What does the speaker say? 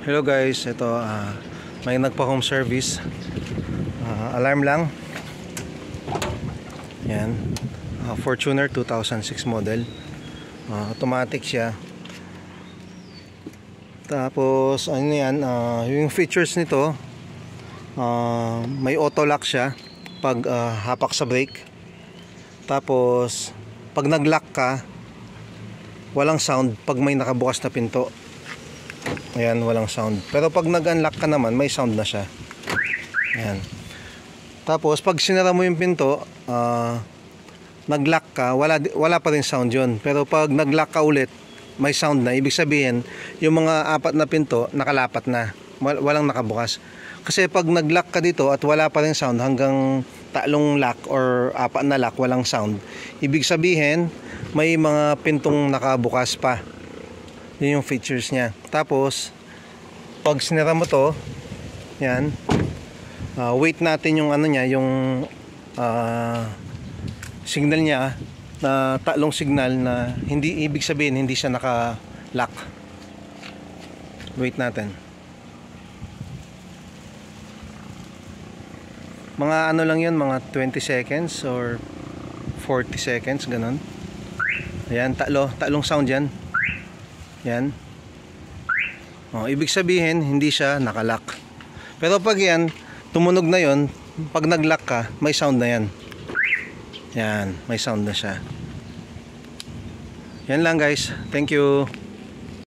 Hello guys, ito may nagpa-home service. Alarm lang. Yan. Fortuner 2006 model. Automatic siya. Tapos ano yan, yung features nito, may auto lock siya pag hapak sa brake. Tapos pag nag-lock ka, walang sound pag may nakabukas na pinto. Ayan, walang sound. Pero pag nag-unlock ka naman, may sound na siya. Ayan. Tapos pag sinara mo yung pinto, nag-lock ka, wala pa rin sound yun. Pero pag nag-lock ka ulit, may sound na. Ibig sabihin, yung mga 4 na pinto, nakalapat na. Walang nakabukas. Kasi pag nag-lock ka dito at wala pa rin sound hanggang 3 lock or 4 na lock, walang sound. Ibig sabihin, may mga pintong nakabukas pa. Yun yung features niya. Tapos pag sinara mo to, yan, wait natin yung ano niya, yung signal niya na 3 signal na hindi ibig sabihin hindi siya naka-lock. Wait natin. Mga ano lang yun, mga 20 seconds or 40 seconds, ganun. Ayan, 3 sound yan. Yan. Ibig sabihin hindi siya nakalock. Pero pag yan tumunog na yon, pag nag-lock ka, may sound na yan. Yan, may sound na siya. Yan lang guys. Thank you.